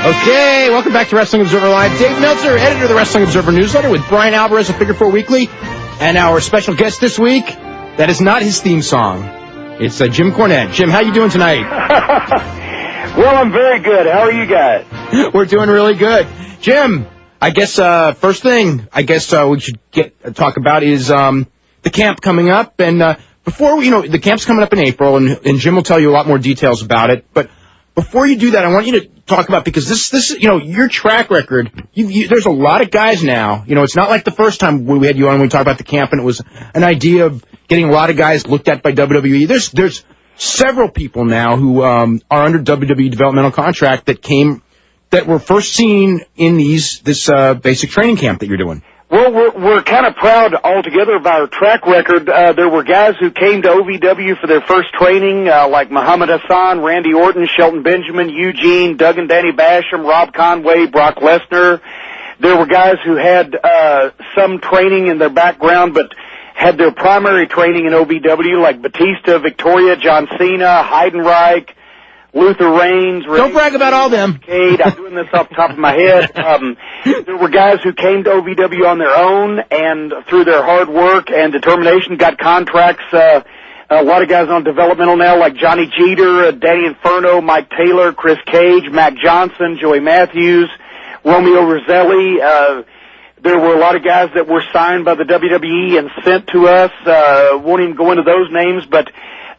Okay, welcome back to Wrestling Observer Live. Dave Meltzer, editor of the Wrestling Observer newsletter, with Bryan Alvarez of Figure 4 Weekly, and our special guest this week. That is not his theme song. It's Jim Cornette. Jim, how you doing tonight? Well, I'm very good. How are you guys? We're doing really good. Jim, I guess first thing we should talk about is the camp coming up. And before the camp's coming up in April, and Jim will tell you a lot more details about it. But before you do that, I want you to talk about, because this your track record. There's a lot of guys now. It's not like the first time we had you on when we talked about the camp, and it was an idea of getting a lot of guys looked at by WWE. There's several people now who are under WWE developmental contract that were first seen in this basic training camp that you're doing. Well, we're kind of proud altogether of our track record. There were guys who came to OVW for their first training, like Muhammad Hassan, Randy Orton, Shelton Benjamin, Eugene, Doug and Danny Basham, Rob Conway, Brock Lesnar. There were guys who had some training in their background, but had their primary training in OVW, like Batista, Victoria, John Cena, Heidenreich, Luther Reigns. Don't brag about all them. I'm doing this off the top of my head. There were guys who came to OVW on their own, and through their hard work and determination got contracts. A lot of guys on developmental now, like Johnny Jeter, Danny Inferno, Mike Taylor, Chris Cage, Mac Johnson, Joey Matthews, Romeo Roselli. There were a lot of guys that were signed by the WWE and sent to us. Won't even go into those names, but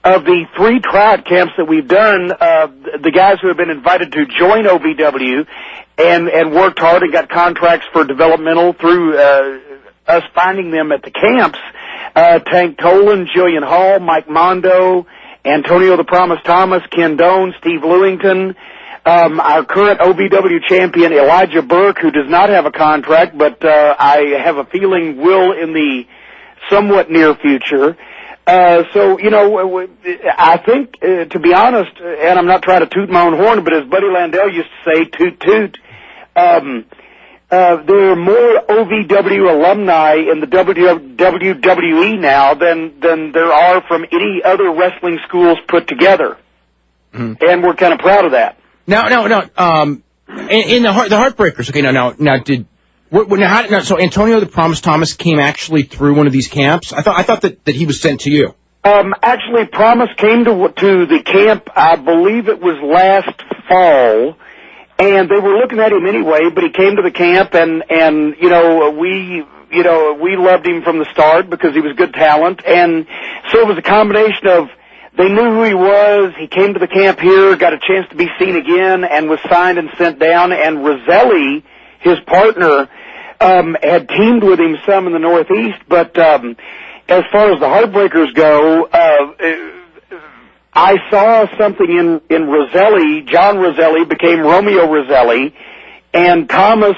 of the 3 tryout camps that we've done, the guys who have been invited to join OVW and worked hard and got contracts for developmental through us finding them at the camps, Tank Tolan, Jillian Hall, Mike Mondo, Antonio the Promise Thomas, Ken Doan, Steve Lewington, our current OVW champion, Elijah Burke, who does not have a contract, but I have a feeling will in the somewhat near future. I think, to be honest, and I'm not trying to toot my own horn, but as Buddy Landell used to say, toot toot, there are more OVW alumni in the WWE now than there are from any other wrestling schools put together. Mm-hmm. And we're kind of proud of that. No. In the Heartbreakers. Okay, so Antonio the Promise Thomas came actually through one of these camps. I thought that he was sent to you. Actually, Promise came to the camp. I believe it was last fall, and they were looking at him anyway. But he came to the camp, and we loved him from the start because he was good talent, and so it was a combination of. They knew who he was. He came to the camp here, got a chance to be seen again, and was signed and sent down. And Roselli, his partner, had teamed with him some in the Northeast. But as far as the Heartbreakers go, I saw something in Roselli. John Roselli became Romeo Roselli, and Thomas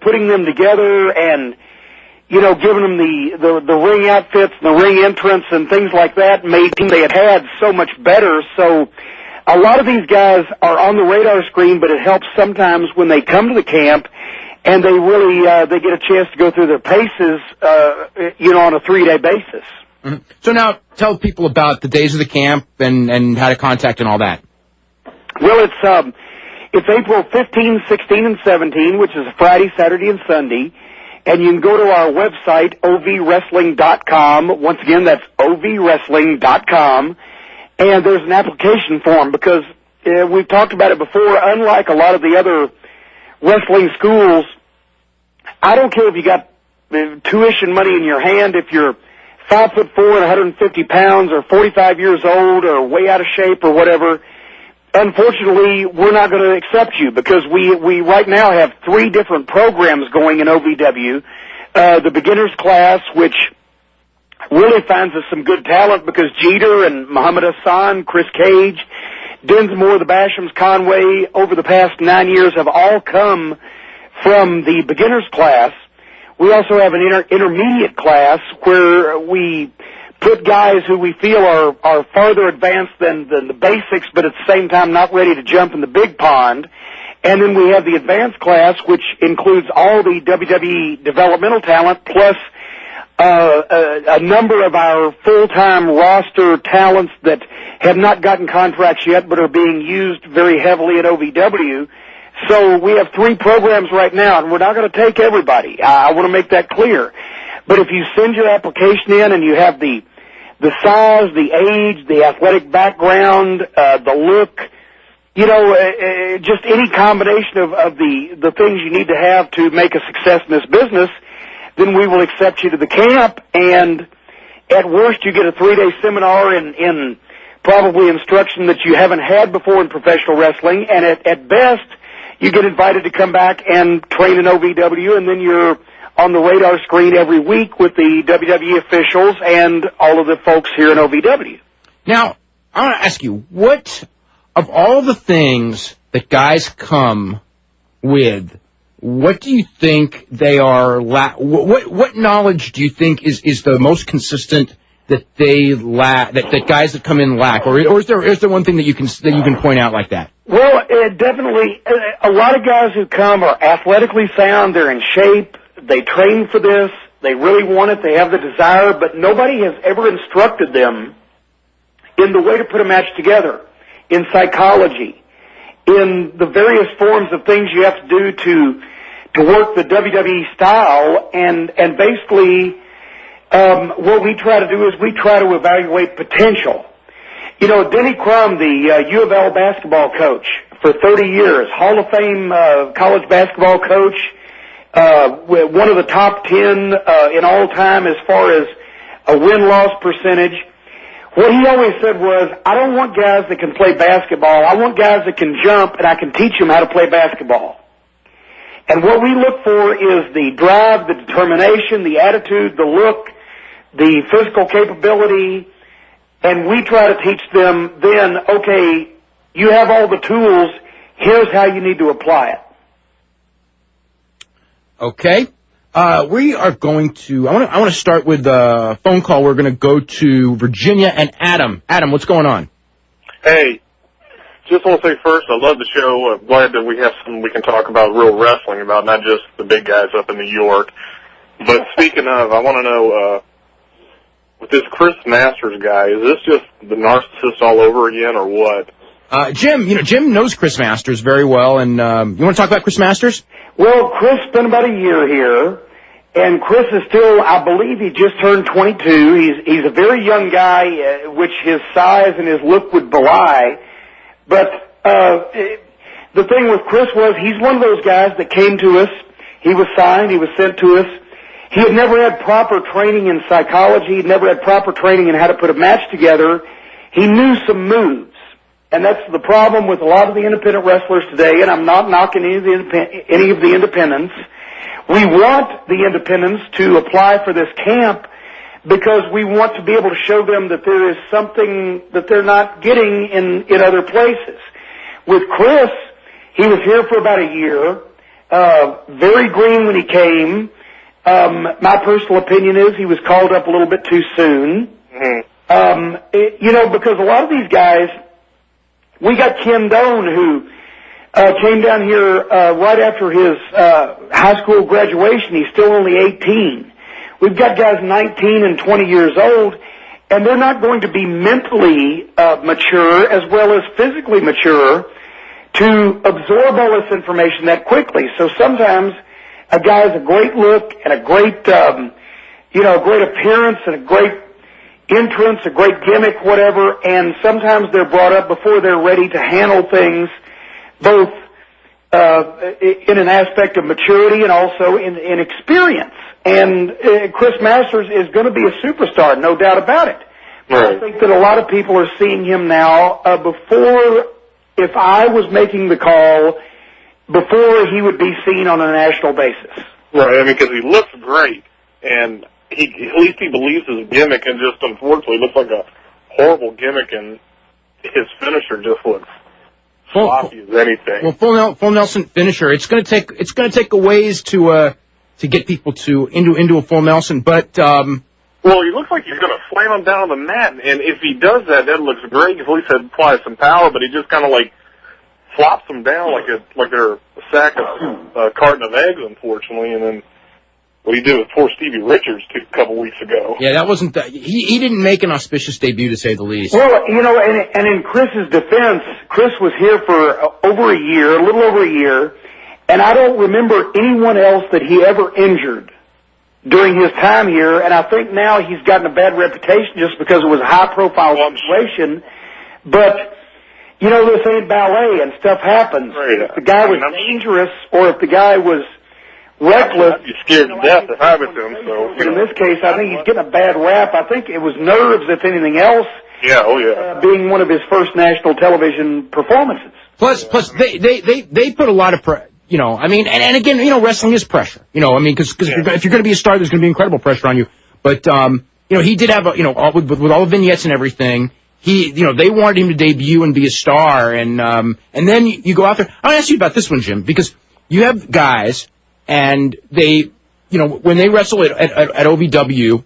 putting them together and giving them the ring outfits and the ring entrance and things like that made teams they had so much better. So a lot of these guys are on the radar screen, but it helps sometimes when they come to the camp and they really they get a chance to go through their paces, on a 3-day basis. Mm-hmm. So now tell people about the days of the camp and how to contact and all that. Well, it's April 15, 16, and 17, which is a Friday, Saturday, and Sunday. And you can go to our website, ovwrestling.com. Once again, that's ovwrestling.com. And there's an application form because we've talked about it before. Unlike a lot of the other wrestling schools, I don't care if you got tuition money in your hand, if you're 5'4" and 150 pounds or 45 years old or way out of shape or whatever. Unfortunately, we're not going to accept you because we right now have 3 different programs going in OVW. The beginners class, which really finds us some good talent because Jeter and Muhammad Hassan, Chris Cage, Dinsmore, the Bashams, Conway, over the past 9 years have all come from the beginners class. We also have an intermediate class where we put guys who we feel are farther advanced than the basics, but at the same time not ready to jump in the big pond. And then we have the advanced class, which includes all the WWE developmental talent, plus a number of our full-time roster talents that have not gotten contracts yet but are being used very heavily at OVW. So we have 3 programs right now, and we're not going to take everybody. I want to make that clear. But if you send your application in and you have the size, the age, the athletic background, the look, just any combination of the things you need to have to make a success in this business, then we will accept you to the camp, and at worst you get a 3-day seminar in probably instruction that you haven't had before in professional wrestling, and at best you get invited to come back and train in OVW, and then you're on the radar screen every week with the WWE officials and all of the folks here in OVW. Now, I want to ask you, what of all the things that guys come with, what do you think they are what knowledge do you think is the most consistent that they lack, that guys that come in lack, or is there one thing that you can point out like that? Well, definitely a lot of guys who come are athletically sound, they're in shape, they train for this, they really want it, they have the desire, but nobody has ever instructed them in the way to put a match together, in psychology, in the various forms of things you have to do to work the WWE style, and basically what we try to do is we try to evaluate potential. Denny Crum, the U of L basketball coach for 30 years, Hall of Fame college basketball coach, one of the top 10 in all time as far as a win-loss percentage. What he always said was, I don't want guys that can play basketball. I want guys that can jump, and I can teach them how to play basketball. And what we look for is the drive, the determination, the attitude, the look, the physical capability, and we try to teach them then, okay, you have all the tools, here's how you need to apply it. Okay. We are going to, I want to start with a phone call. We're going to go to Virginia and Adam. Adam, what's going on? Hey, just want to say first, I love the show. I'm glad that we have something we can talk about real wrestling about, not just the big guys up in New York. But speaking of, I want to know, with this Chris Masters guy, is this just the narcissist all over again, or what? Jim knows Chris Masters very well, and you want to talk about Chris Masters? Well, Chris spent about a year here, and Chris is still, I believe he just turned 22. He's a very young guy, which his size and his look would belie. But the thing with Chris was he's one of those guys that came to us. He was signed. He was sent to us. He had never had proper training in psychology. He'd never had proper training in how to put a match together. He knew some moves. And that's the problem with a lot of the independent wrestlers today, and I'm not knocking any of the independents. We want the independents to apply for this camp because we want to be able to show them that there is something that they're not getting in other places. With Chris, he was here for about a year, very green when he came. My personal opinion is he was called up a little bit too soon. Mm-hmm. Because a lot of these guys, we got Ken Doan, who came down here right after his high school graduation. He's still only 18. We've got guys 19 and 20 years old, and they're not going to be mentally mature as well as physically mature to absorb all this information that quickly. So sometimes a guy has a great look and a great, great appearance and a great entrance, a great gimmick, whatever, and sometimes they're brought up before they're ready to handle things, both in an aspect of maturity and also in experience. And Chris Masters is going to be a superstar, no doubt about it. Right. I think that a lot of people are seeing him now before, if I was making the call, before he would be seen on a national basis. Right, I mean, because he looks great, and at least he believes his gimmick, and just unfortunately looks like a horrible gimmick, and his finisher just looks sloppy as anything. Well, full Nelson finisher. It's going to take a ways to get people into a full Nelson, but well, he looks like he's going to slam him down on the mat, and if he does that, that looks great. At least he'd apply some power, but he just kind of like flops them down like they're a sack of carton of eggs, unfortunately, and then what he did with poor Stevie Richards a couple weeks ago. Yeah, that wasn't he didn't make an auspicious debut, to say the least. Well, you know, and in Chris's defense, Chris was here for over a year, a little over a year, and I don't remember anyone else that he ever injured during his time here, and I think now he's gotten a bad reputation just because it was a high-profile situation. But, you know, this ain't ballet, and stuff happens. Right. If the guy was dangerous, or if the guy was reckless, I'd be scared to death if I was him. So in this case, I think he's getting a bad rap. I think it was nerves, if anything else. Yeah, oh yeah. Being one of his first national television performances. Plus, they put a lot of you know, I mean, and again, you know, wrestling is pressure. You know, I mean, because if you're going to be a star, there's going to be incredible pressure on you. But you know, he did have, you know, with all the vignettes and everything. You know, they wanted him to debut and be a star, and then you go out there. I'll ask you about this one, Jim, because you have guys, and they, you know, when they wrestle at OVW,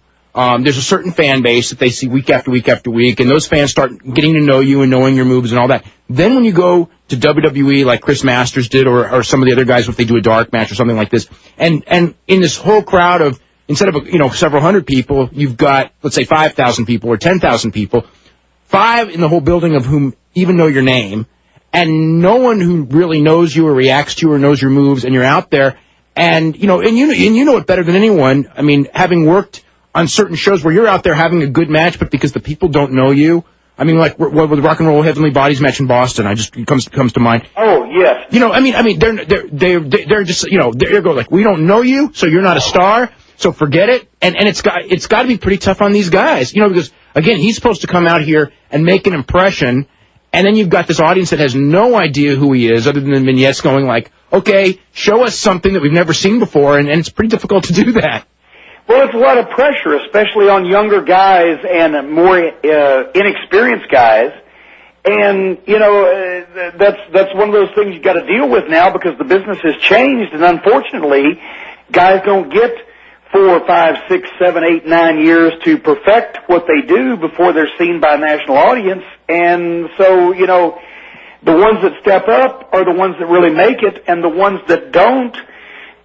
there's a certain fan base that they see week after week after week, and those fans start getting to know you and knowing your moves and all that. Then when you go to WWE, like Chris Masters did, or some of the other guys, if they do a dark match or something like this, and in this whole crowd of, instead of, you know, several hundred people, you've got, let's say, 5,000 people or 10,000 people, 5 in the whole building of whom even know your name, and no one who really knows you or reacts to you or knows your moves, and you're out there, and you know it better than anyone. I mean, having worked on certain shows where you're out there having a good match, but because the people don't know you. I mean, like with the Rock and Roll Heavenly Bodies match in Boston, it comes to mind. Oh yes. You know, I mean, they're just, you know, they're going like, we don't know you, so you're not a star, so forget it. And it's got to be pretty tough on these guys, you know, because again, he's supposed to come out here and make an impression, and then you've got this audience that has no idea who he is, other than the vignettes going like, okay, show us something that we've never seen before, and it's pretty difficult to do that. Well, it's a lot of pressure, especially on younger guys and more inexperienced guys. And, you know, that's one of those things you got to deal with now, because the business has changed, and unfortunately, guys don't get 4, 5, 6, 7, 8, 9 years to perfect what they do before they're seen by a national audience. And so, you know, the ones that step up are the ones that really make it, and the ones that don't,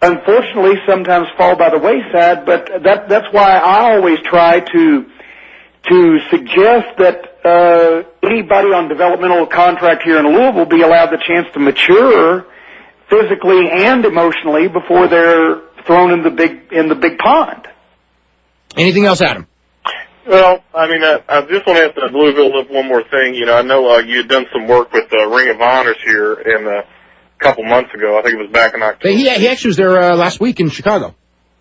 unfortunately, sometimes fall by the wayside. But that's why I always try to suggest that anybody on developmental contract here in Louisville be allowed the chance to mature physically and emotionally before they're thrown in the big pond. Anything else, Adam? Well, I mean, I just want to ask the Louisville Live one more thing. You know, I know you had done some work with Ring of Honors here in a couple months ago. I think it was back in October. He actually was there last week in Chicago.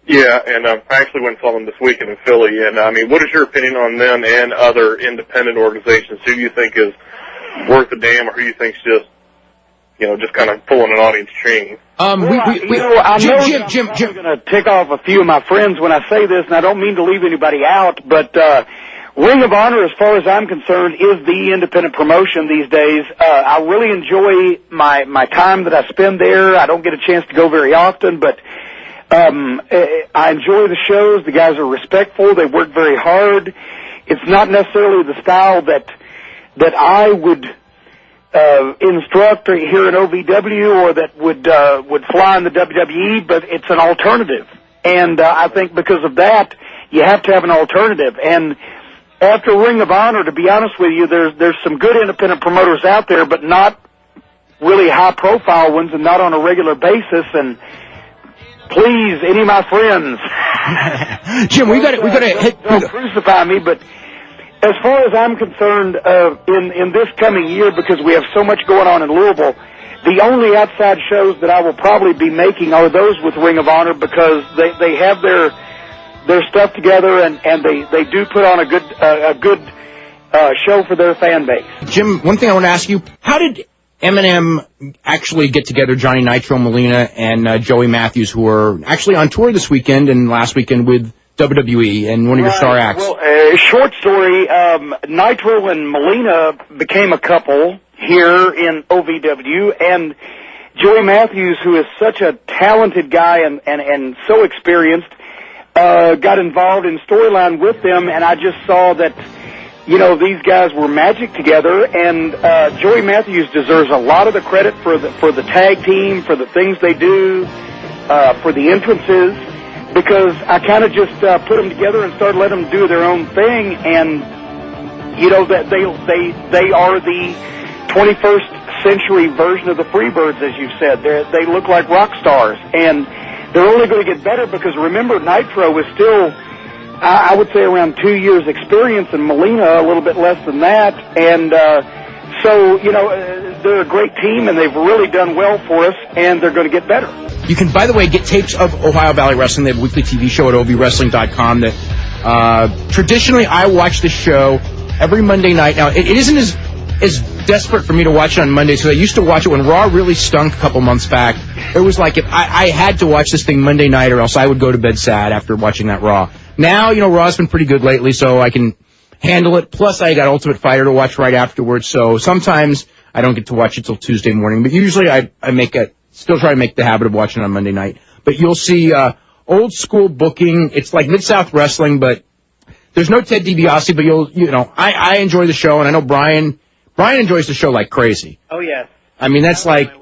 Yeah, and I actually went and saw them this weekend in Philly. And, I mean, what is your opinion on them and other independent organizations? Who do you think is worth a damn, or who do you think is just, you know, just kind of pulling an audience string? I know Jim, I'm going to tick off a few of my friends when I say this, and I don't mean to leave anybody out, but Ring of Honor, as far as I'm concerned, is the independent promotion these days. I really enjoy my time that I spend there. I don't get a chance to go very often, but I enjoy the shows. The guys are respectful. They work very hard. It's not necessarily the style that I would instruct here at OVW, or that would fly in the WWE, but it's an alternative. And I think because of that, you have to have an alternative. And after Ring of Honor, to be honest with you, there's some good independent promoters out there, but not really high-profile ones, and not on a regular basis. And please, any of my friends, Jim, we got to don't crucify me, but as far as I'm concerned, in this coming year, because we have so much going on in Louisville, the only outside shows that I will probably be making are those with Ring of Honor, because they have their stuff together, and they do put on a good show for their fan base. Jim, one thing I want to ask you: how did Eminem actually get together Johnny Nitro Molina and Joey Matthews, who are actually on tour this weekend and last weekend with WWE and one of your star acts? Well, short story, Nitro and Molina became a couple here in OVW, and Joey Matthews, who is such a talented guy and so experienced, got involved in storyline with them, and I just saw that, you know, these guys were magic together, and Joey Matthews deserves a lot of the credit for the tag team, for the things they do, for the entrances. because I kind of just put them together and started letting them do their own thing, and that they are the 21st century version of the Freebirds, as you've said. They look like rock stars, and they're only going to get better because, remember, Nitro is still, I would say, around 2 years experience, and Molina a little bit less than that, and so, they're a great team, and they've really done well for us, and they're going to get better. You can, by the way, get tapes of Ohio Valley Wrestling. They have a weekly TV show at ovwrestling.com that traditionally I watch the show every Monday night. Now, it isn't as desperate for me to watch it on Mondays, because I used to watch it when Raw really stunk a couple months back. It was like if I had to watch this thing Monday night, or else I would go to bed sad after watching that Raw. Now, Raw's been pretty good lately, so I can handle it. Plus, I got Ultimate Fighter to watch right afterwards, so sometimes I don't get to watch it till Tuesday morning. But usually I still try to make the habit of watching it on Monday night. But you'll see old school booking. It's like Mid-South Wrestling, but there's no Ted DiBiase, but I enjoy the show, and I know Brian enjoys the show like crazy. Oh, yes. I mean, that's like,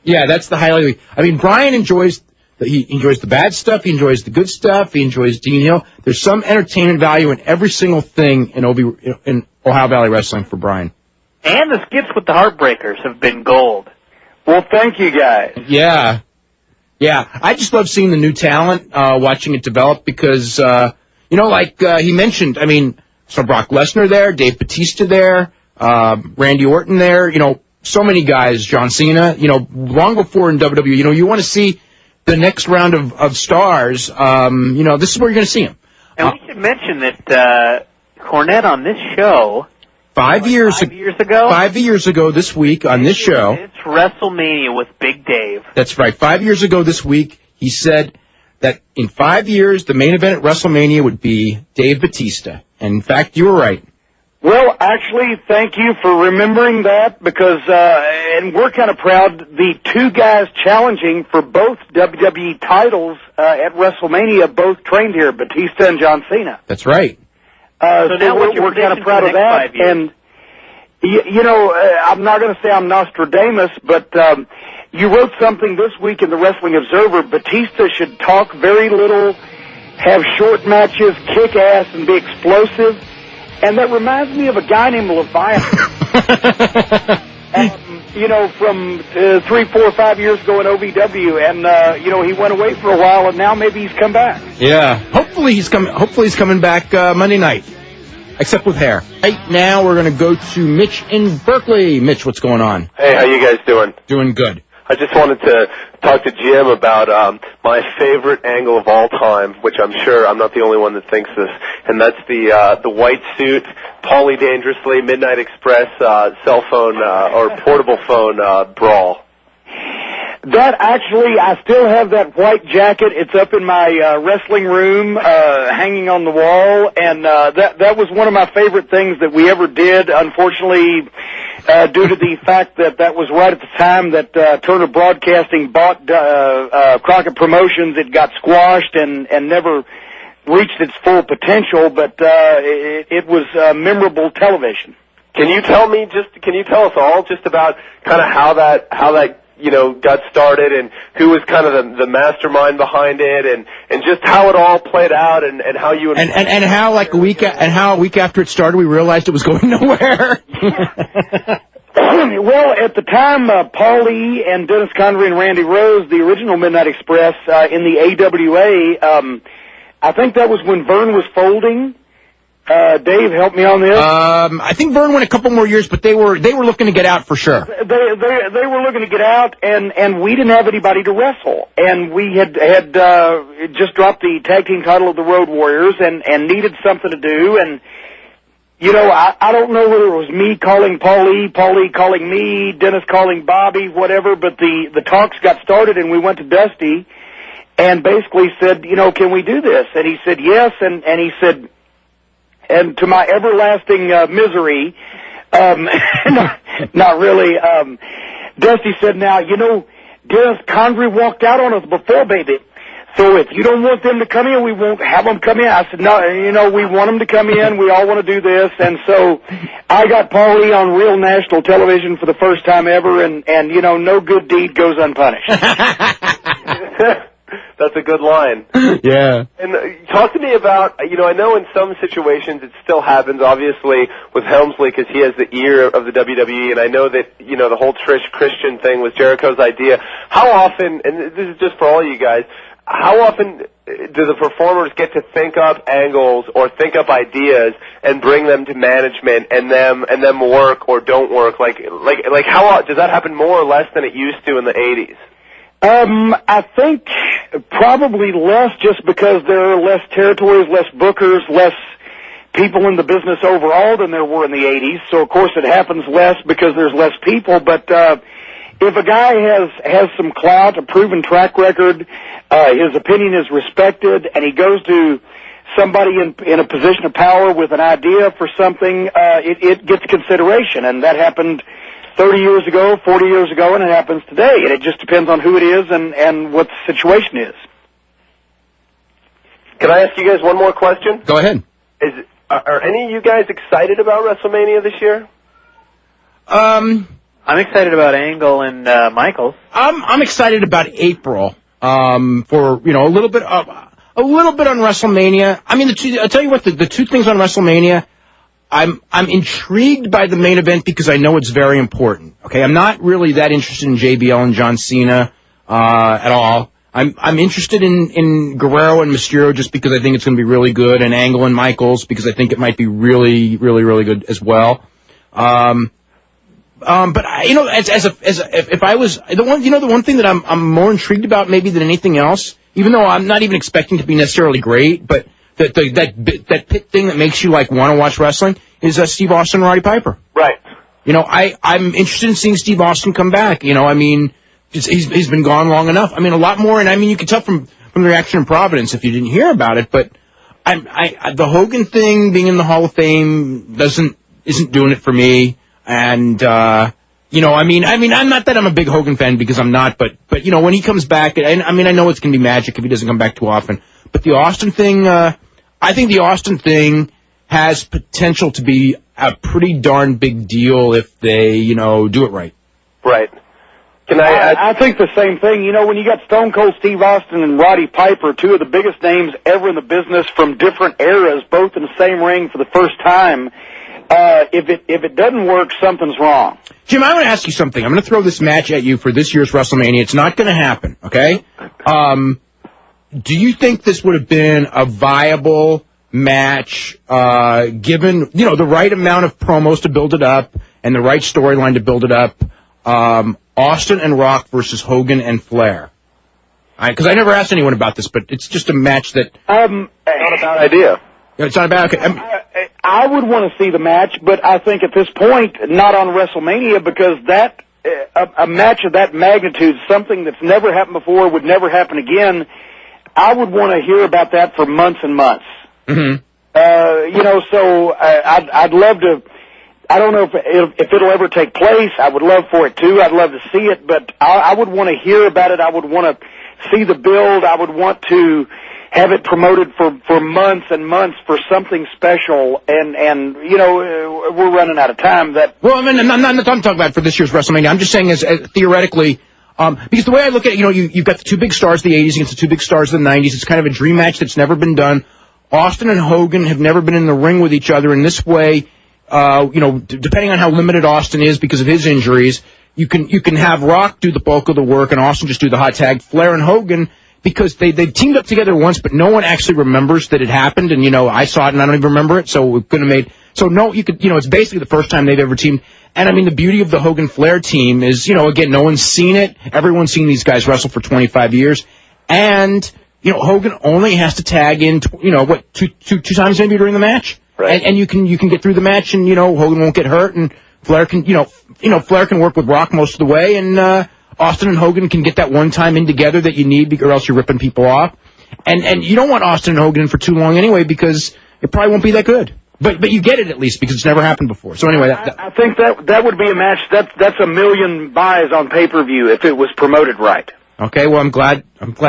that's the highlight of the week. I mean, Brian enjoys the bad stuff, he enjoys the good stuff, he enjoys Dean Hill. There's some entertainment value in every single thing in Ohio Valley Wrestling for Brian. And the skits with the Heartbreakers have been gold. Well, thank you, guys. Yeah. I just love seeing the new talent, watching it develop, because, he mentioned, so Brock Lesnar there, Dave Bautista there, Randy Orton there, so many guys, John Cena, long before in WWE, you want to see the next round of stars, this is where you're going to see them. And we should mention that Cornette on this show, 5 years ago this week on this show. It's WrestleMania with Big Dave. That's right. 5 years ago this week, he said that in 5 years, the main event at WrestleMania would be Dave Bautista. And in fact, you were right. Well, actually, thank you for remembering that, because, and we're kind of proud, the two guys challenging for both WWE titles at WrestleMania both trained here, Batista and John Cena. That's right. So now we're kind of proud of that, and I'm not going to say I'm Nostradamus, but you wrote something this week in the Wrestling Observer. Batista should talk very little, have short matches, kick ass, and be explosive. And that reminds me of a guy named Leviathan. From 3, 4, 5 years ago in OVW, and he went away for a while, and now maybe he's come back. Yeah, hopefully he's coming back Monday night, except with hair. Right now, we're going to go to Mitch in Berkeley. Mitch, what's going on? Hey, how you guys doing? Doing good. I just wanted to talk to Jim about my favorite angle of all time, which I'm sure I'm not the only one that thinks this, and that's the white suit, Paulie Dangerously, Midnight Express, cell phone or portable phone brawl. That actually, I still have that white jacket. It's up in my wrestling room, hanging on the wall, and that was one of my favorite things that we ever did. Unfortunately, due to the fact that was right at the time that Turner Broadcasting bought Crockett Promotions, it got squashed and never reached its full potential. But it was memorable television. Can you tell us all just about kind of how that got started, and who was kind of the mastermind behind it, and just how it all played out, and how you and how a week after it started we realized it was going nowhere. Well, at the time, Paulie and Dennis Connery and Randy Rose, the original Midnight Express in the AWA, I think that was when Vern was folding. Dave, help me on this. I think Vern went a couple more years, but they were looking to get out for sure. They were looking to get out, and we didn't have anybody to wrestle, and we had just dropped the tag team title of the Road Warriors, and needed something to do, and I don't know whether it was me calling Paulie calling me, Dennis calling Bobby, whatever, but the talks got started, and we went to Dusty, and basically said, can we do this? And he said yes, and he said. And to my everlasting misery, not really, Dusty said, now, Dennis Connery walked out on us before, baby. So if you don't want them to come in, we won't have them come in. I said, no, we want them to come in. We all want to do this. And so I got Paulie on real national television for the first time ever, and no good deed goes unpunished. That's a good line. Yeah. And talk to me about, I know in some situations it still happens, obviously, with Helmsley because he has the ear of the WWE, and I know that, the whole Trish Christian thing was Jericho's idea. How often, and this is just for all you guys, how often do the performers get to think up angles or think up ideas and bring them to management and them work or don't work? Like how does that happen more or less than it used to in the 80s? I think probably less, just because there are less territories, less bookers, less people in the business overall than there were in the 80s. So of course it happens less because there's less people. But if a guy has some clout, a proven track record, his opinion is respected, and he goes to somebody in a position of power with an idea for something, it gets consideration, and that happened 30 years ago, 40 years ago, and it happens today. And it just depends on who it is and what the situation is. Can I ask you guys one more question? Go ahead. Are any of you guys excited about WrestleMania this year? I'm excited about Angle and Michaels. I'm excited about April. For a little bit on WrestleMania. I mean, I'll tell you what, the two things on WrestleMania, I'm intrigued by the main event because I know it's very important. Okay, I'm not really that interested in JBL and John Cena at all. I'm interested in Guerrero and Mysterio just because I think it's going to be really good, and Angle and Michaels because I think it might be really, really, really good as well. But if I was the one thing that I'm more intrigued about maybe than anything else, even though I'm not even expecting to be necessarily great, but that pit thing that makes you want to watch wrestling is Steve Austin and Roddy Piper. Right. I'm interested in seeing Steve Austin come back. I mean, he's been gone long enough. I mean, a lot more, and I mean, you can tell from the reaction in Providence if you didn't hear about it, but the Hogan thing being in the Hall of Fame isn't doing it for me. And, I mean, I'm not that I'm a big Hogan fan because I'm not, but when he comes back, and I mean, I know it's going to be magic if he doesn't come back too often, but the Austin thing, I think the Austin thing has potential to be a pretty darn big deal if they, do it right. Right. I think the same thing. When you got Stone Cold Steve Austin and Roddy Piper, two of the biggest names ever in the business from different eras, both in the same ring for the first time, if it doesn't work, something's wrong. Jim, I want to ask you something. I'm going to throw this match at you for this year's WrestleMania. It's not going to happen, okay? Do you think this would have been a viable match, given, the right amount of promos to build it up and the right storyline to build it up? Austin and Rock versus Hogan and Flair. Because I never asked anyone about this, but it's just a match that... not a bad idea. It's not a bad... Okay. I would want to see the match, but I think at this point, not on WrestleMania, because that a match of that magnitude, something that's never happened before, would never happen again, I would want to hear about that for months and months. Mm-hmm. So I'd love to... I don't know if it'll ever take place. I would love for it to. I'd love to see it, but I would want to hear about it. I would want to see the build. I would want to have it promoted for months and months for something special. And we're running out of time. Well, I mean, I'm not talking about for this year's WrestleMania. I'm just saying as theoretically, because the way I look at it, you've got the two big stars of the 80s against the two big stars of the 90s. It's kind of a dream match that's never been done. Austin and Hogan have never been in the ring with each other in this way. Depending on how limited Austin is because of his injuries, you can have Rock do the bulk of the work and Austin just do the hot tag. Flair and Hogan, because they've teamed up together once, but no one actually remembers that it happened. And I saw it and I don't even remember it, so it couldn't have made. So no, it's basically the first time they've ever teamed. And I mean, the beauty of the Hogan Flair team is, again, no one's seen it. Everyone's seen these guys wrestle for 25 years, and Hogan only has to tag in, two times maybe during the match. Right. And you can get through the match, and Hogan won't get hurt, and Flair can Flair can work with Rock most of the way, and Austin and Hogan can get that one time in together that you need, or else you're ripping people off. And you don't want Austin and Hogan in for too long anyway because it probably won't be that good. But you get it at least because it's never happened before. So anyway, I think that would be a match that's a million buys on pay-per-view if it was promoted right. Okay, well I'm glad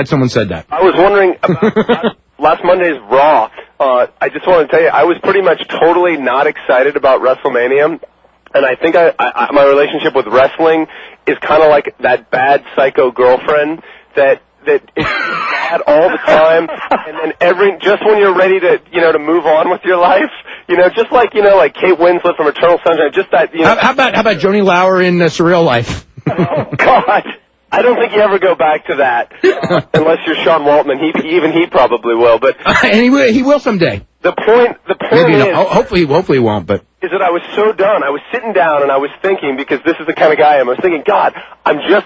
someone said that. I was wondering about last Monday's Raw. I just want to tell you, I was pretty much totally not excited about WrestleMania, and I think my relationship with wrestling is kind of like that bad psycho girlfriend that that is bad all the time, and then just when you're ready to, to move on with your life, just like, like Kate Winslet from Eternal Sunshine, just that, How about Joni Lauer in Surreal Life? Oh, God. I don't think you ever go back to that, unless you're Sean Waltman. He probably will, but... and he will someday. The point is... Hopefully he won't, but... Is that I was so done. I was sitting down and I was thinking, because this is the kind of guy I am. I was thinking, God,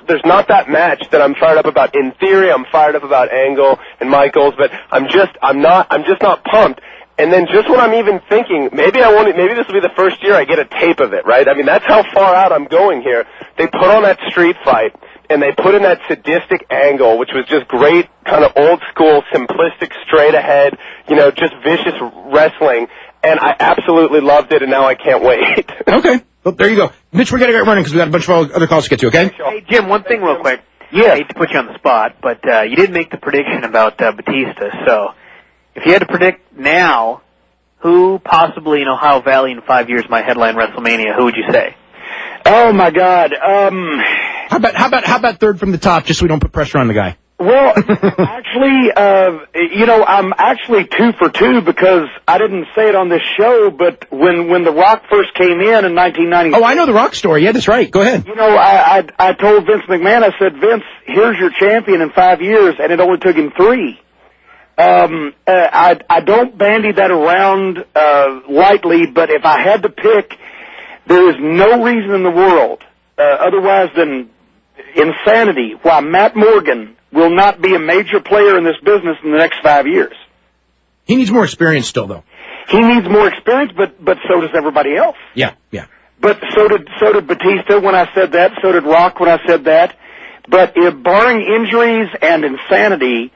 there's not that match that I'm fired up about. In theory, I'm fired up about Angle and Michaels, but I'm just not pumped. And then just when I'm even thinking, maybe this will be the first year I get a tape of it, right? I mean, that's how far out I'm going here. They put on that street fight, and they put in that sadistic Angle, which was just great, kind of old school, simplistic, straight ahead, just vicious wrestling. And I absolutely loved it, and now I can't wait. Okay. Well, there you go. Mitch, we're going to get running because we got a bunch of other calls to get to, okay? Hey, Jim, one thing real quick. Yeah. I hate to put you on the spot, but you did make the prediction about Batista. So if you had to predict now who possibly, Ohio Valley in 5 years might headline WrestleMania, who would you say? Oh, my God. How about third from the top, just so we don't put pressure on the guy? Well, actually, I'm actually 2 for 2 because I didn't say it on this show, but when The Rock first came in 1990. Oh, I know The Rock story. Yeah, that's right. Go ahead. I told Vince McMahon, I said, Vince, here's your champion in 5 years, and it only took him 3. I don't bandy that around lightly, but if I had to pick, there is no reason in the world, otherwise than insanity, why Matt Morgan will not be a major player in this business in the next 5 years. He needs more experience still, though. He needs more experience, but so does everybody else. Yeah. But so did Batista when I said that. So did Rock when I said that. But barring injuries and insanity,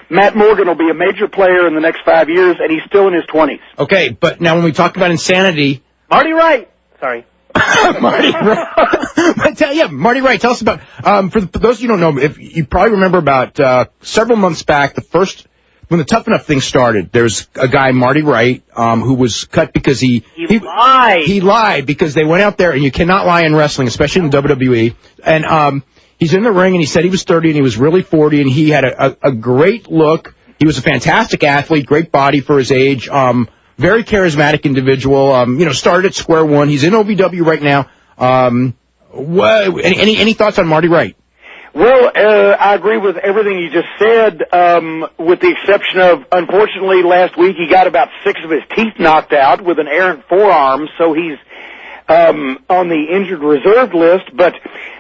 Matt Morgan will be a major player in the next 5 years, and he's still in his 20s. Okay, but now when we talk about insanity... Marty Wright. Sorry. Marty Wright. Marty Wright. Tell us about, for those of you who don't know, if you probably remember about several months back, when the Tough Enough thing started, there's a guy, Marty Wright, who was cut because he lied. He lied because they went out there, and you cannot lie in wrestling, especially in the WWE. And he's in the ring, and he said he was 30, and he was really 40, and he had a great look. He was a fantastic athlete, great body for his age. Very charismatic individual. Started at square one. He's in OVW right now. Any thoughts on Marty Wright? Well, I agree with everything you just said, with the exception of, unfortunately, last week he got about 6 of his teeth knocked out with an errant forearm, so he's on the injured reserve list. But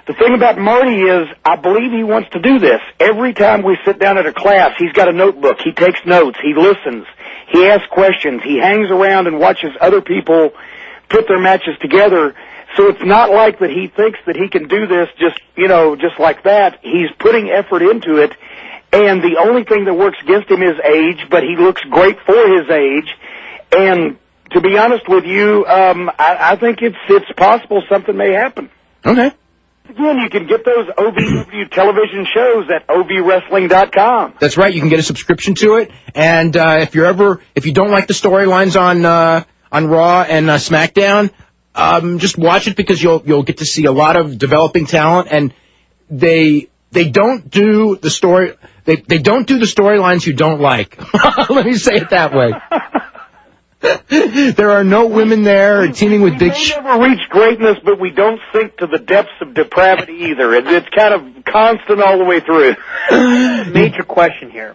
the thing about Marty is, I believe he wants to do this. Every time we sit down at a class, he's got a notebook. He takes notes. He listens. He asks questions. He hangs around and watches other people put their matches together. So it's not like that he thinks that he can do this just like that. He's putting effort into it, and the only thing that works against him is age, but he looks great for his age. And to be honest with you, I think it's possible something may happen. Okay. Again, you can get those OVW television shows at ovwrestling.com. That's right. You can get a subscription to it. And if you don't like the storylines on Raw and SmackDown, just watch it because you'll get to see a lot of developing talent. And they don't do the story. They don't do the storylines you don't like. Let me say it that way. There are no women there teaming with big... We never reach greatness, but we don't sink to the depths of depravity either. It's kind of constant all the way through. Major question here.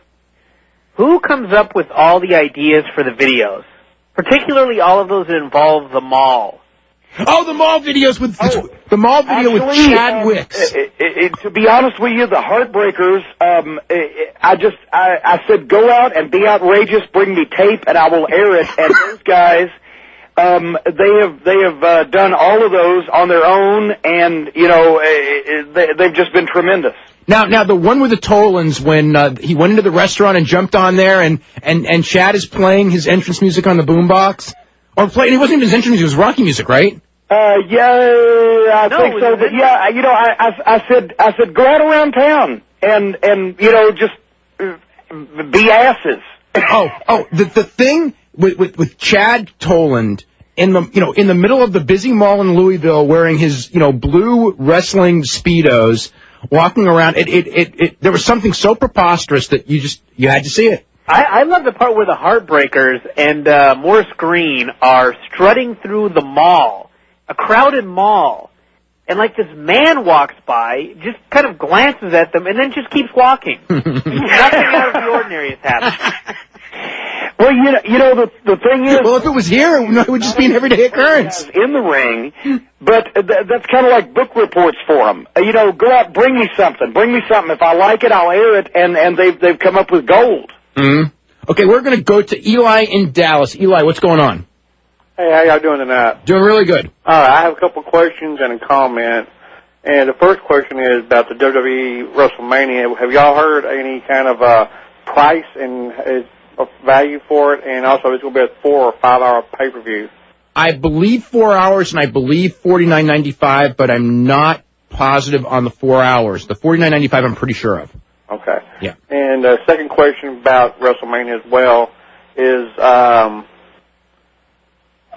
Who comes up with all the ideas for the videos? Particularly all of those that involve the mall. Oh, the mall videos with the mall video with Chad Wicks. To be honest with you, the Heartbreakers. I said go out and be outrageous. Bring me tape, and I will air it. And those guys, they have done all of those on their own, and they've just been tremendous. Now the one with the Tolans when he went into the restaurant and jumped on there, and Chad is playing his entrance music on the boombox. Or it wasn't even his entrance music, it was Rocky music, right? I think so. But yeah, I said, go out around town and just be asses. The thing with Chad Toland in the middle of the busy mall in Louisville, wearing his blue wrestling Speedos, walking around. There was something so preposterous that you had to see it. I love the part where the Heartbreakers and Morris Green are strutting through the mall, a crowded mall, and like this man walks by, just kind of glances at them, and then just keeps walking. Nothing out of the ordinary has happened. Well, you know the thing is... Well, if it was here, it would just be an everyday occurrence. In the ring, but that's kind of like book reports for them. Go out, bring me something. If I like it, I'll air it, and they've come up with gold. Mm-hmm. Okay, we're going to go to Eli in Dallas. Eli, what's going on? Hey, how y'all doing tonight? Doing really good. All right, I have a couple of questions and a comment. And the first question is about the WWE WrestleMania. Have y'all heard any kind of price and value for it? And also, it's going to be a 4 or 5 hour pay-per-view. I believe 4 hours, and I believe $49.95, but I'm not positive on the 4 hours. The $49.95 I'm pretty sure of. Okay. Yeah. And the second question about WrestleMania as well is,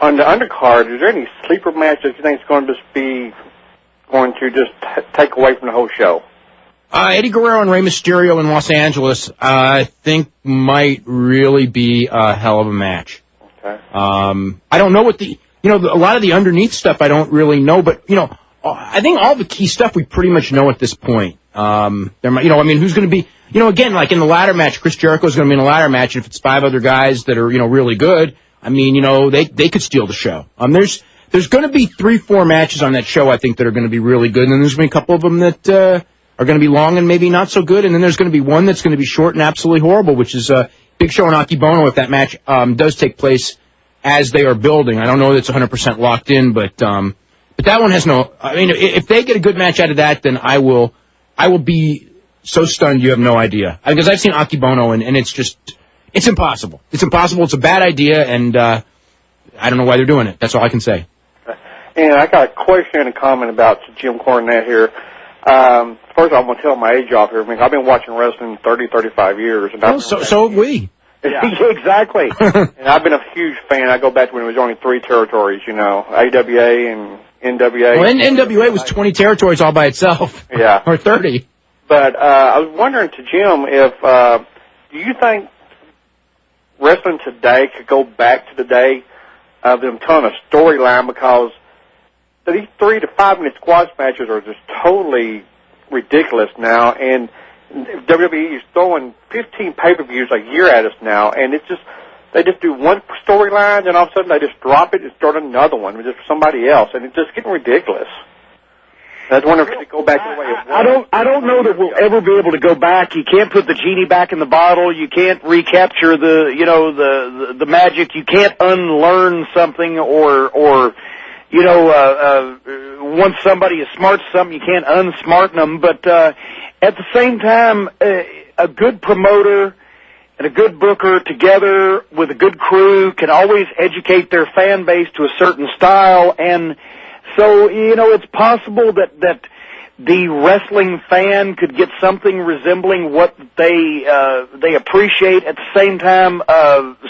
on the undercard, is there any sleeper match that you think is going to just take away from the whole show? Eddie Guerrero and Rey Mysterio in Los Angeles, I think might really be a hell of a match. Okay. I don't know what a lot of the underneath stuff I don't really know, but, I think all the key stuff we pretty much know at this point. Who's going to be, again, like in the ladder match, Chris Jericho's going to be in a ladder match, and if it's 5 other guys that are, really good, they could steal the show. There's going to be 3-4 matches on that show, I think, that are going to be really good, and then there's going to be a couple of them that, are going to be long and maybe not so good, and then there's going to be one that's going to be short and absolutely horrible, which is, Big Show and Akibono, if that match, does take place as they are building. I don't know that it's 100% locked in, but that one has if they get a good match out of that, then I will be so stunned you have no idea. Because I've seen Akibono, and it's impossible. It's impossible. It's a bad idea, and I don't know why they're doing it. That's all I can say. And I got a question and a comment about Jim Cornette here. First, I'm going to tell my age off here. I've been watching wrestling 35 years. And so have we. Yeah, exactly. And I've been a huge fan. I go back to when it was only 3 territories, AWA and NWA. Well, NWA was 20 territories all by itself. Yeah. Or 30. But I was wondering to Jim if, do you think wrestling today could go back to the day of them telling a storyline, because these 3 to 5 minute squash matches are just totally ridiculous now, and WWE is throwing 15 pay-per-views a year at us now, and it's just, they just do one storyline, and all of a sudden they just drop it and start another one with just somebody else, and it's just getting ridiculous. I was wondering if we could go back to the way it was. I don't know that we'll ever be able to go back. You can't put the genie back in the bottle. You can't recapture the magic. You can't unlearn something or once somebody is smart to something, you can't unsmarten them. But at the same time, a good promoter and a good booker together with a good crew can always educate their fan base to a certain style. And so, it's possible that the wrestling fan could get something resembling what they appreciate. At the same time,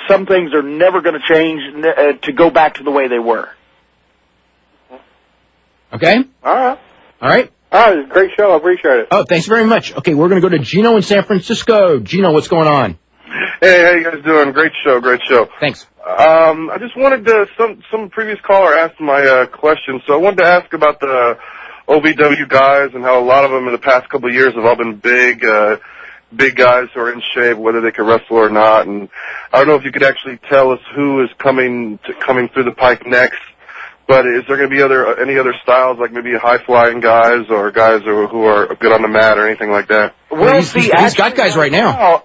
some things are never going to change to go back to the way they were. Okay? All right. All right. All right, great show. I appreciate it. Oh, thanks very much. Okay, we're going to go to Gino in San Francisco. Gino, what's going on? Hey, how you guys doing? Great show. Thanks. I just wanted to, some previous caller asked my question, so I wanted to ask about the OVW guys and how a lot of them in the past couple of years have all been big guys who are in shape, whether they could wrestle or not. And I don't know if you could actually tell us who is coming through the pike next. But is there going to be any other styles, like maybe high-flying guys or guys who are good on the mat or anything like that? Well, he's got guys right now.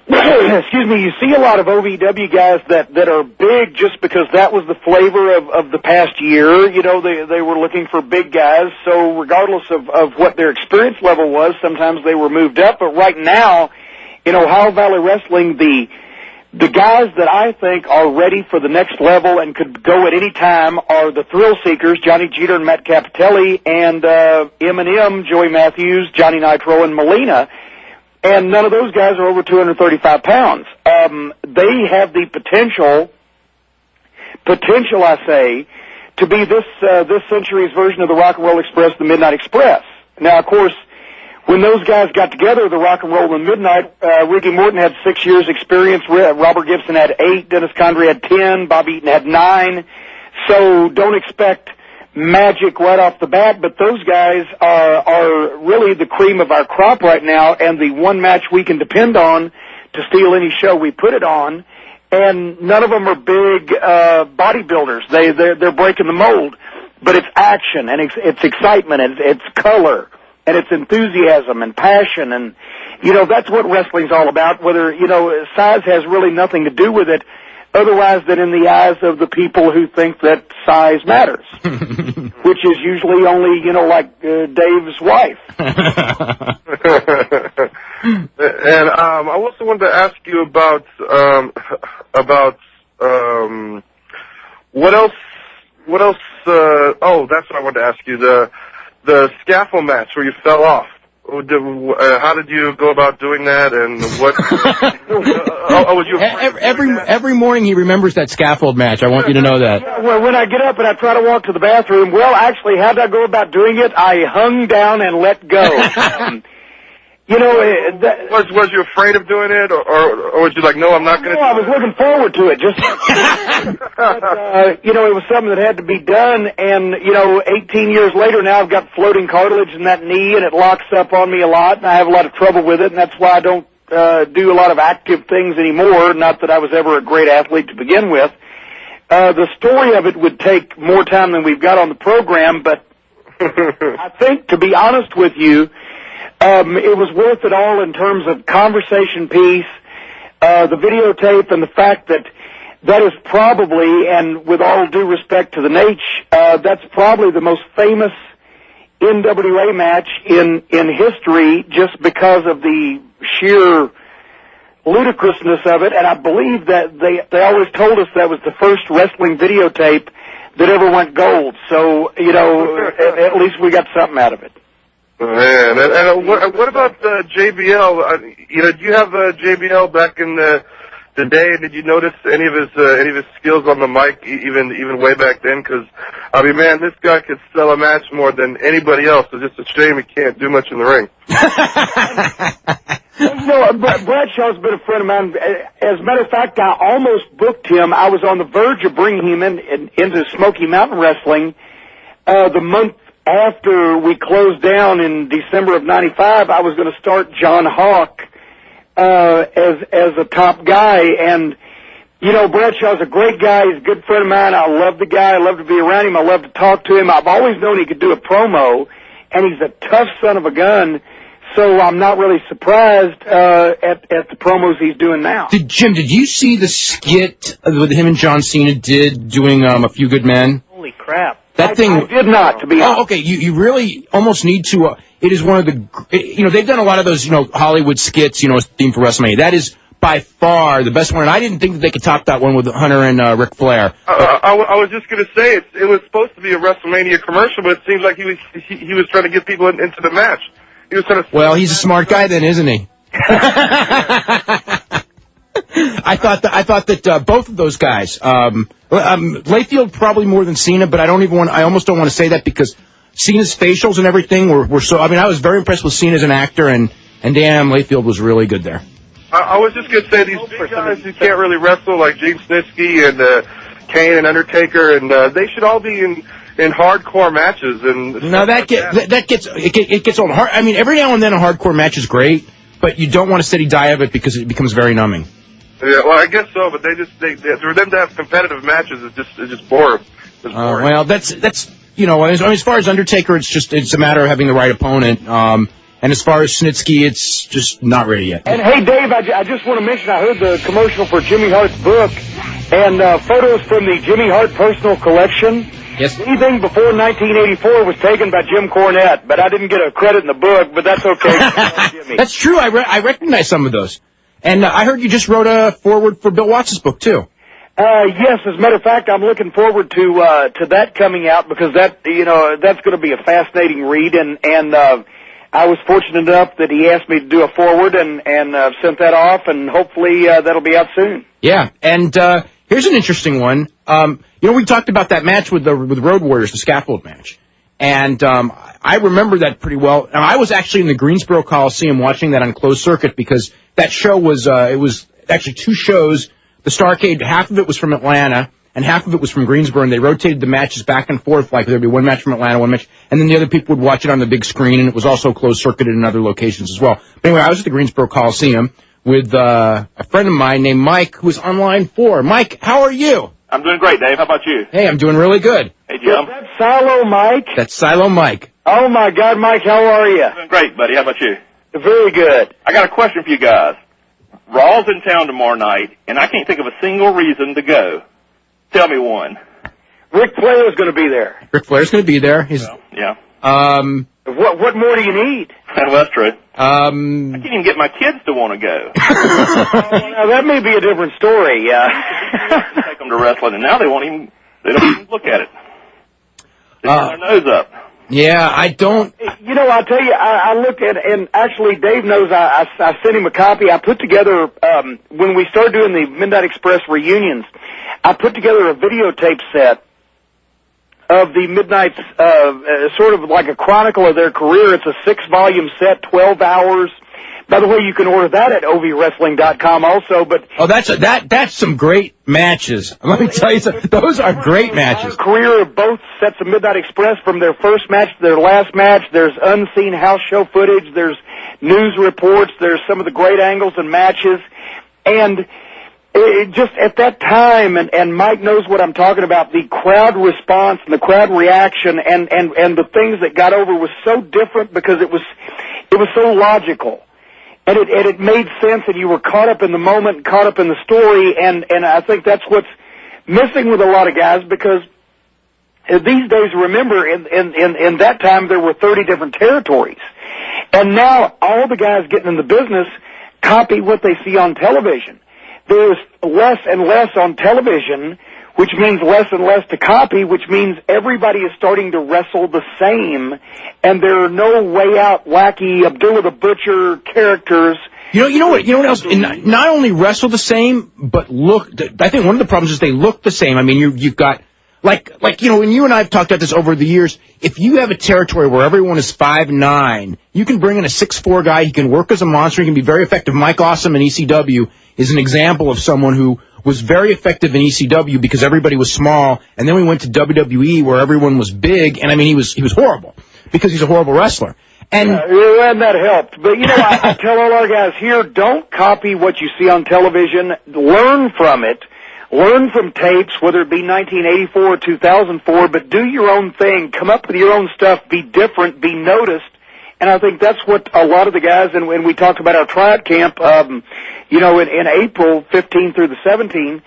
Excuse me, you see a lot of OVW guys that are big just because that was the flavor of the past year. They were looking for big guys, so regardless of what their experience level was, sometimes they were moved up. But right now, Ohio Valley Wrestling, the guys that I think are ready for the next level and could go at any time are the Thrill Seekers, Johnny Jeter and Matt Capitelli, and M&M, Joey Matthews, Johnny Nitro, and Molina. And none of those guys are over 235 pounds. They have the potential, I say, to be this century's version of the Rock and Roll Express, the Midnight Express. Now, of course, when those guys got together, the Rock and Roll and Midnight, Ricky Morton had 6 years experience, Robert Gibson had 8, Dennis Condrey had 10, Bob Eaton had 9. So don't expect magic right off the bat, but those guys are really the cream of our crop right now, and the one match we can depend on to steal any show we put it on. And none of them are big bodybuilders. They're breaking the mold, but it's action and it's excitement and it's color and it's enthusiasm and passion, and that's what wrestling's all about. Whether size has really nothing to do with it, otherwise than in the eyes of the people who think that size matters, which is usually only like Dave's wife. And I also wanted to ask you about what else? Oh, that's what I wanted to ask you. The scaffold match where you fell off. How did you go about doing that? And what? Was you every morning he remembers that scaffold match. I want you to know that. Yeah, well, when I get up and I try to walk to the bathroom, actually, how did I go about doing it? I hung down and let go. Was you afraid of doing it, or was you like, no, I'm not going to? No, I was looking forward to it. But, it was something that had to be done, and 18 years later now, I've got floating cartilage in that knee, and it locks up on me a lot, and I have a lot of trouble with it, and that's why I don't do a lot of active things anymore. Not that I was ever a great athlete to begin with. The story of it would take more time than we've got on the program, but I think, to be honest with you, it was worth it all in terms of conversation piece, the videotape, and the fact that is probably, and with all due respect to the Nate, that's probably the most famous NWA match in history, just because of the sheer ludicrousness of it. And I believe that they always told us that was the first wrestling videotape that ever went gold. So, at least we got something out of it. Man, and what about JBL? Do you have JBL back in the day? Did you notice any of his skills on the mic, even way back then? Because man, this guy could sell a match more than anybody else. It's just a shame he can't do much in the ring. Bradshaw's been a friend of mine. As a matter of fact, I almost booked him. I was on the verge of bringing him into Smoky Mountain Wrestling the month after we closed down in December of '95. I was going to start John Hawk as a top guy, and Bradshaw's a great guy. He's a good friend of mine. I love the guy. I love to be around him. I love to talk to him. I've always known he could do a promo, and he's a tough son of a gun. So I'm not really surprised at the promos he's doing now. Jim, did you see the skit that him and John Cena did doing A Few Good Men? Holy crap. That thing. I did not, to be honest. Oh, okay. You really almost need to. It is one of the. They've done a lot of those, Hollywood skits, themed for WrestleMania. That is by far the best one. And I didn't think that they could top that one with Hunter and Ric Flair. I was just going to say it was supposed to be a WrestleMania commercial, but it seems like he was trying to get people into the match. He was trying to. Well, he's a smart guy, then, isn't he? I thought that both of those guys, Layfield probably more than Cena, but I almost don't want to say that because Cena's facials and everything were so. I was very impressed with Cena as an actor, and damn, Layfield was really good there. I was just going to say these big guys who can't really wrestle, like Gene Snitsky and Kane and Undertaker, and they should all be in hardcore matches. And no, it gets old. Every now and then a hardcore match is great, but you don't want to steady die of it because it becomes very numbing. Yeah, well, I guess so, but they for them to have competitive matches is just boring. Well, that's as far as Undertaker, it's a matter of having the right opponent. And as far as Snitsky, it's just not ready yet. And hey, Dave, I just want to mention I heard the commercial for Jimmy Hart's book and photos from the Jimmy Hart personal collection. Yes. Anything before 1984 was taken by Jim Cornette, but I didn't get a credit in the book, but that's okay. That's true. I recognize some of those. And I heard you just wrote a foreword for Bill Watts' book, too. Yes, as a matter of fact, I'm looking forward to that coming out because that's going to be a fascinating read, and I was fortunate enough that he asked me to do a foreword and sent that off, and hopefully that'll be out soon. Yeah, and here's an interesting one. We talked about that match with the Road Warriors, the scaffold match. And I remember that pretty well. Now, I was actually in the Greensboro Coliseum watching that on closed circuit because that show was it was actually two shows. The Starrcade, half of it was from Atlanta, and half of it was from Greensboro, and they rotated the matches back and forth, like there'd be one match from Atlanta, one match, and then the other people would watch it on the big screen, and it was also closed-circuited in other locations as well. But anyway, I was at the Greensboro Coliseum with a friend of mine named Mike, who was on line 4. Mike, how are you? I'm doing great, Dave. How about you? Hey, I'm doing really good. Hey, Jim. Is that Silo Mike? That's Silo Mike. Oh, my God, Mike, how are you? Doing great, buddy. How about you? Very good. I got a question for you guys. Raw's in town tomorrow night, and I can't think of a single reason to go. Tell me one. Ric Flair's going to be there. Ric Flair's going to be there. Yeah. What more do you need? Well, that's true. I can't even get my kids to want to go. Now, that may be a different story. Take them to wrestling, and now they don't even look at it. They turn their nose up. Yeah, I don't. You know, I'll tell you, I looked at, and actually Dave knows I sent him a copy. I put together, when we started doing the Midnight Express reunions, I put together a videotape set of the Midnight's, sort of like a chronicle of their career. It's a 6-volume set, 12 hours. By the way, you can order that at ovwrestling.com also, but... Oh, that's some great matches. Let me tell you something. Those are great matches. Career of both sets of Midnight Express, from their first match to their last match. There's unseen house show footage. There's news reports. There's some of the great angles and matches. And it just at that time, and Mike knows what I'm talking about, the crowd response and the crowd reaction and the things that got over was so different because it was so logical. And it made sense, and you were caught up in the moment, caught up in the story, and I think that's what's missing with a lot of guys, because these days, remember, in that time there were 30 different territories. And now all the guys getting in the business copy what they see on television. There's less and less on television, which means less and less to copy, which means everybody is starting to wrestle the same, and there are no way out wacky Abdullah the Butcher characters. You know what else? And not only wrestle the same, but look. I think one of the problems is they look the same. I mean, you've got like when you and I have talked about this over the years. If you have a territory where everyone is 5'9", you can bring in a 6'4" guy. He can work as a monster. He can be very effective. Mike Awesome in ECW is an example of someone who was very effective in ECW because everybody was small, and then we went to WWE where everyone was big, and I mean he was horrible because he's a horrible wrestler. And that helped. But you know, I tell all our guys here, don't copy what you see on television. Learn from it. Learn from tapes, whether it be 1984 or 2004, but do your own thing. Come up with your own stuff. Be different. Be noticed. And I think that's what a lot of the guys, and when we talked about our tryout camp, in April 15 through the 17,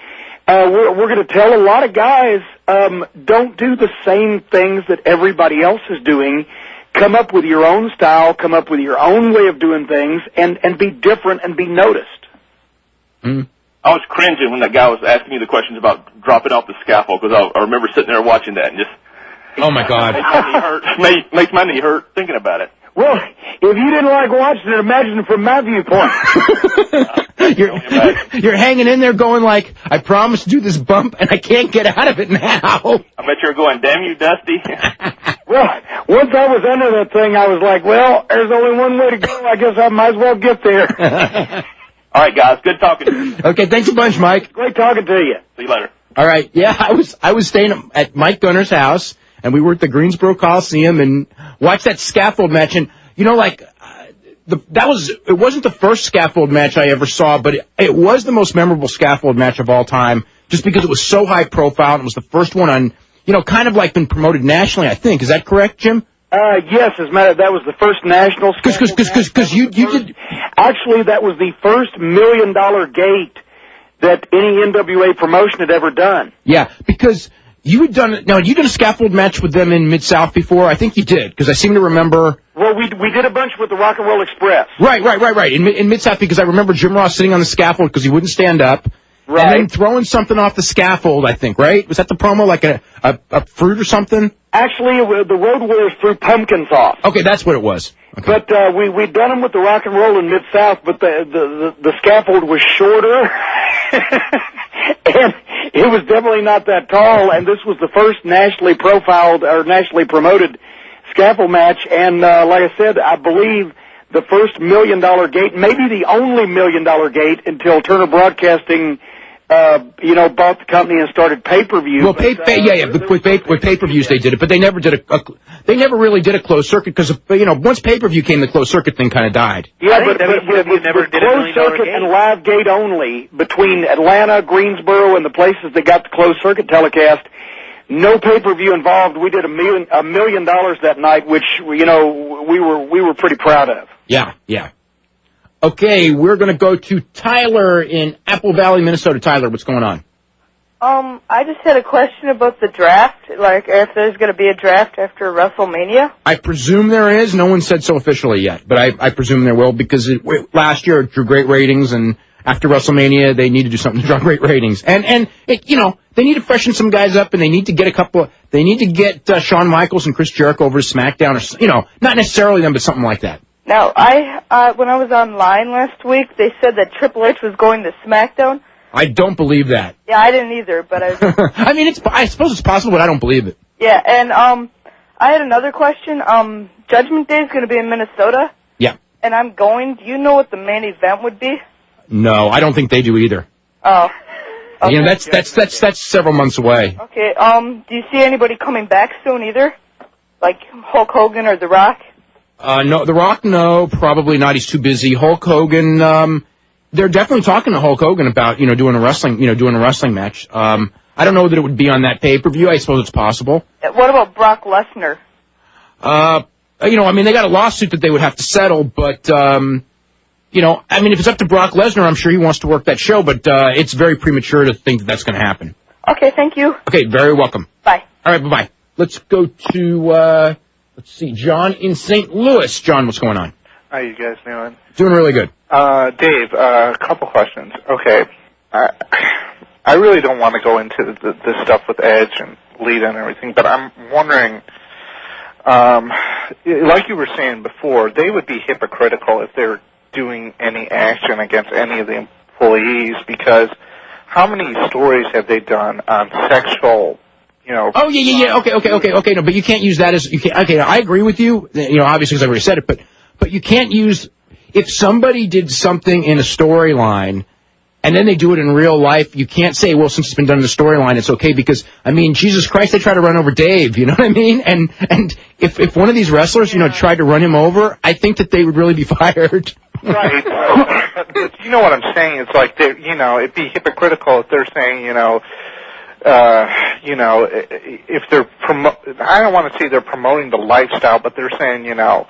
we're going to tell a lot of guys, don't do the same things that everybody else is doing. Come up with your own style, come up with your own way of doing things, and be different and be noticed. Mm. I was cringing when that guy was asking me the questions about dropping off the scaffold, because I remember sitting there watching that and just... Oh, my God. Makes my knee hurt thinking about it. Well, if you didn't like watching it, imagine from my viewpoint. You're hanging in there going like, I promised to do this bump, and I can't get out of it now. I bet you're going, damn you, Dusty. Well, once I was under that thing, I was like, well, there's only one way to go. I guess I might as well get there. All right, guys. Good talking to you. Okay, thanks a bunch, Mike. Great talking to you. See you later. All right. Yeah, I was staying at Mike Gunner's house, and we were at the Greensboro Coliseum and watched that scaffold match. And, you know, like, it wasn't the first scaffold match I ever saw, but it was the most memorable scaffold match of all time, just because it was so high profile, and it was the first one on, kind of like been promoted nationally, I think. Is that correct, Jim? Yes, as a matter of that was the first national. Because you did. Actually, that was the first $1 million gate that any NWA promotion had ever done. Yeah, because you had done a scaffold match with them in Mid-South before? I think you did, because I seem to remember. Well, we did a bunch with the Rock and Roll Express. Right. In Mid-South, because I remember Jim Ross sitting on the scaffold because he wouldn't stand up. Right. And then throwing something off the scaffold, I think, right? Was that the promo, like a fruit or something? Actually, the Road Warriors threw pumpkins off. Okay, that's what it was. Okay. But we'd done them with the Rock and Roll in Mid-South, but the scaffold was shorter, and it was definitely not that tall, and this was the first nationally profiled or nationally promoted scaffold match. And like I said, I believe the first $1 million gate, maybe the only $1 million gate until Turner Broadcasting, bought the company and started pay-per-view. Well, with pay-per-views they did it, but they never did they never really did a closed circuit because once pay-per-view came, the closed circuit thing kind of died. Yeah, but with closed circuit and live gate only between Atlanta, Greensboro, and the places that got the closed circuit telecast, no pay-per-view involved. We did $1 million that night, which we were pretty proud of. Yeah. Okay, we're going to go to Tyler in Apple Valley, Minnesota. Tyler, what's going on? I just had a question about the draft, like if there's going to be a draft after WrestleMania. I presume there is. No one said so officially yet, but I presume there will because last year it drew great ratings, and after WrestleMania they need to do something to draw great ratings. And they need to freshen some guys up, and they need to get Shawn Michaels and Chris Jericho over to SmackDown, or not necessarily them, but something like that. Now, when I was online last week, they said that Triple H was going to SmackDown. I don't believe that. Yeah, I didn't either, but I mean, I suppose it's possible, but I don't believe it. Yeah, and I had another question. Judgment Day is going to be in Minnesota. Yeah. And I'm going. Do you know what the main event would be? No, I don't think they do either. Oh. Okay. That's several months away. Okay. Do you see anybody coming back soon either? Like Hulk Hogan or The Rock? No, The Rock, no, probably not. He's too busy. Hulk Hogan, they're definitely talking to Hulk Hogan about, doing a wrestling match. I don't know that it would be on that pay-per-view. I suppose it's possible. What about Brock Lesnar? They got a lawsuit that they would have to settle, but, if it's up to Brock Lesnar, I'm sure he wants to work that show, but, it's very premature to think that that's going to happen. Okay, thank you. Okay, very welcome. Bye. All right, bye-bye. Let's go to, John in St. Louis. John, what's going on? How you guys doing? Doing really good. Dave, a couple questions. Okay. I really don't want to go into the stuff with Edge and Lita and everything, but I'm wondering, like you were saying before, they would be hypocritical if they're doing any action against any of the employees, because how many stories have they done on sexual, Oh, yeah. Okay. No, but you can't use that as, okay, I agree with you, obviously because I already said it, but you can't use, if somebody did something in a storyline, and then they do it in real life, you can't say, well, since it's been done in the storyline, it's okay, because, Jesus Christ, they try to run over Dave, you know what I mean? And if one of these wrestlers, tried to run him over, I think that they would really be fired. Right. But you know what I'm saying? It's like, it'd be hypocritical if they're saying, if they're I don't want to say they're promoting the lifestyle, but they're saying, I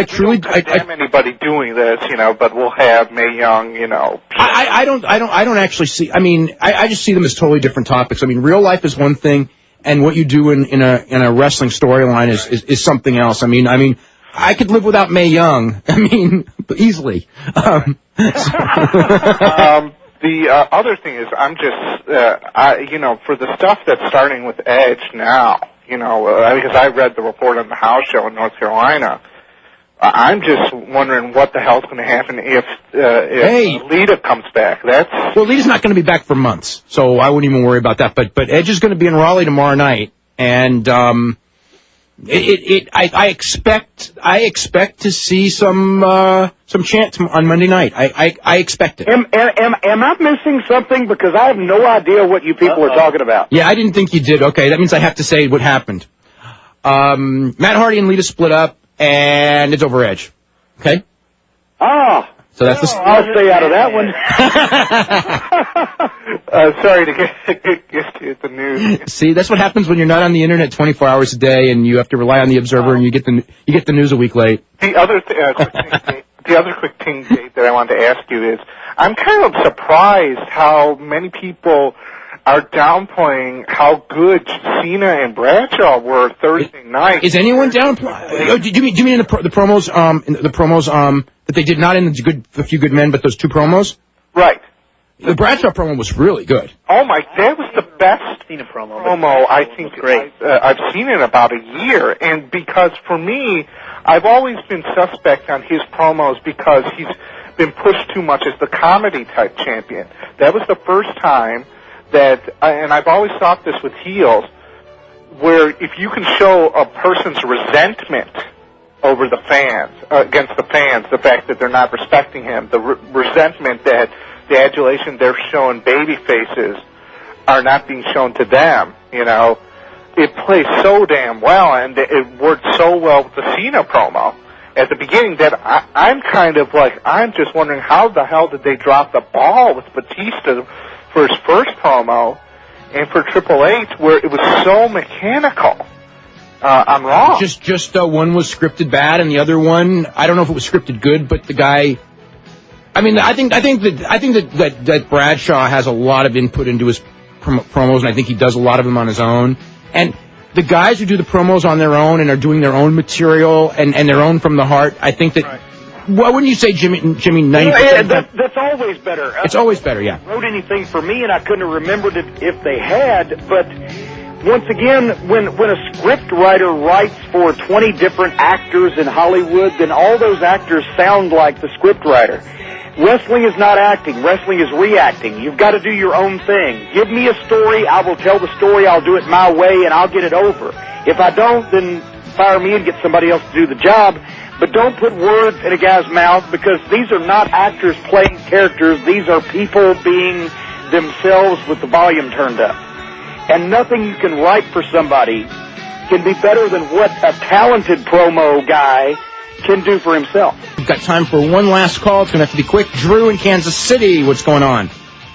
truly damn anybody doing this, but we'll have Mae Young, I don't actually see. I just see them as totally different topics. Real life is one thing, and what you do in a wrestling storyline is something else. I could live without Mae Young. Easily. The other thing is, I'm just, for the stuff that's starting with Edge now, because I read the report on the house show in North Carolina, I'm just wondering what the hell's going to happen if Lita comes back. Well, Lita's not going to be back for months, so I wouldn't even worry about that. But Edge is going to be in Raleigh tomorrow night, and I expect to see some chants on Monday night. I expect it. Am I missing something? Because I have no idea what you people are talking about. Yeah, I didn't think you did. Okay, that means I have to say what happened. Matt Hardy and Lita split up, and it's over Edge. Okay? Ah. So that's I'll stay out of that one. Sorry to get the news. See, that's what happens when you're not on the internet 24 hours a day, and you have to rely on the Observer, and you get the news a week late. The other quick thing, Dave, that I wanted to ask you is, I'm kind of surprised how many people are downplaying how good Cena and Bradshaw were Thursday night. Is anyone downplaying? Do you mean in the promos? The promos that they did not in the Few Good Men, but those two promos? Right. The Bradshaw promo was really good. Oh that was the best Cena promo I think I've seen in about a year. And because for me, I've always been suspect on his promos because he's been pushed too much as the comedy type champion. That was the first time that, and I've always thought this with heels, where if you can show a person's resentment over the fans, against the fans, the fact that they're not respecting him, the resentment that the adulation they're showing baby faces are not being shown to them, you know, it plays so damn well, and it worked so well with the Cena promo at the beginning that I'm kind of like, I'm just wondering how the hell did they drop the ball with Batista for his first promo and for Triple H where it was so mechanical. I'm wrong. Just one was scripted bad, and the other one, I don't know if it was scripted good, but the guy, I mean, I think that Bradshaw has a lot of input into his promos, and I think he does a lot of them on his own. And the guys who do the promos on their own and are doing their own material and their own from the heart, I think that. Right. Well, wouldn't you say, Jimmy? 90%. That's always better. It's always better, yeah. Wrote anything for me, and I couldn't have remembered it if they had, but. Once again, when a script writer writes for 20 different actors in Hollywood, then all those actors sound like the script writer. Wrestling is not acting. Wrestling is reacting. You've got to do your own thing. Give me a story. I will tell the story. I'll do it my way, and I'll get it over. If I don't, then fire me and get somebody else to do the job. But don't put words in a guy's mouth, because these are not actors playing characters. These are people being themselves with the volume turned up. And nothing you can write for somebody can be better than what a talented promo guy can do for himself. We've got time for one last call. It's going to have to be quick. Drew in Kansas City, what's going on?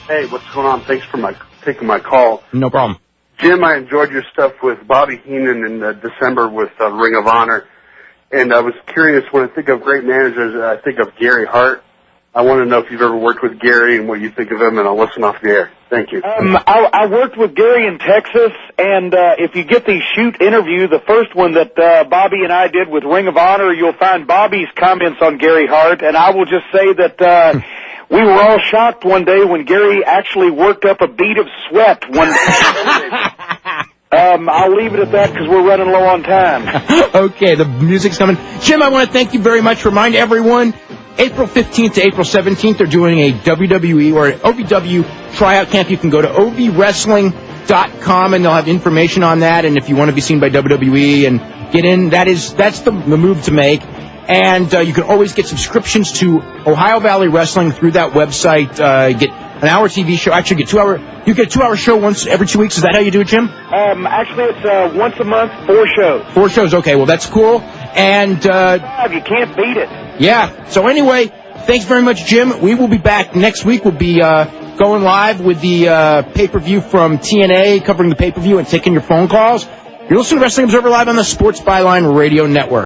Hey, what's going on? Thanks for taking my call. No problem. Jim, I enjoyed your stuff with Bobby Heenan in December with Ring of Honor. And I was curious, when I think of great managers, I think of Gary Hart. I want to know if you've ever worked with Gary and what you think of him, and I'll listen off the air. Thank you. I worked with Gary in Texas, and if you get the shoot interview, the first one that Bobby and I did with Ring of Honor, you'll find Bobby's comments on Gary Hart, and I will just say that we were all shocked one day when Gary actually worked up a bead of sweat one day. I'll leave it at that because we're running low on time. Okay, the music's coming. Jim, I want to thank you very much. Remind everyone, April 15th to April 17th, they're doing a WWE or OVW tryout camp. You can go to ovwrestling.com, and they'll have information on that. And if you want to be seen by WWE and get in, that's the move to make. And you can always get subscriptions to Ohio Valley Wrestling through that website. Get an hour TV show. Actually, you get a 2-hour show once every 2 weeks. Is that how you do it, Jim? Actually, it's once a month, 4 shows. 4 shows. Okay, well, that's cool. And you can't beat it. Yeah. So anyway, thanks very much, Jim. We will be back next week. We'll be going live with the pay-per-view from TNA, covering the pay-per-view and taking your phone calls. You're listening to Wrestling Observer Live on the Sports Byline Radio Network.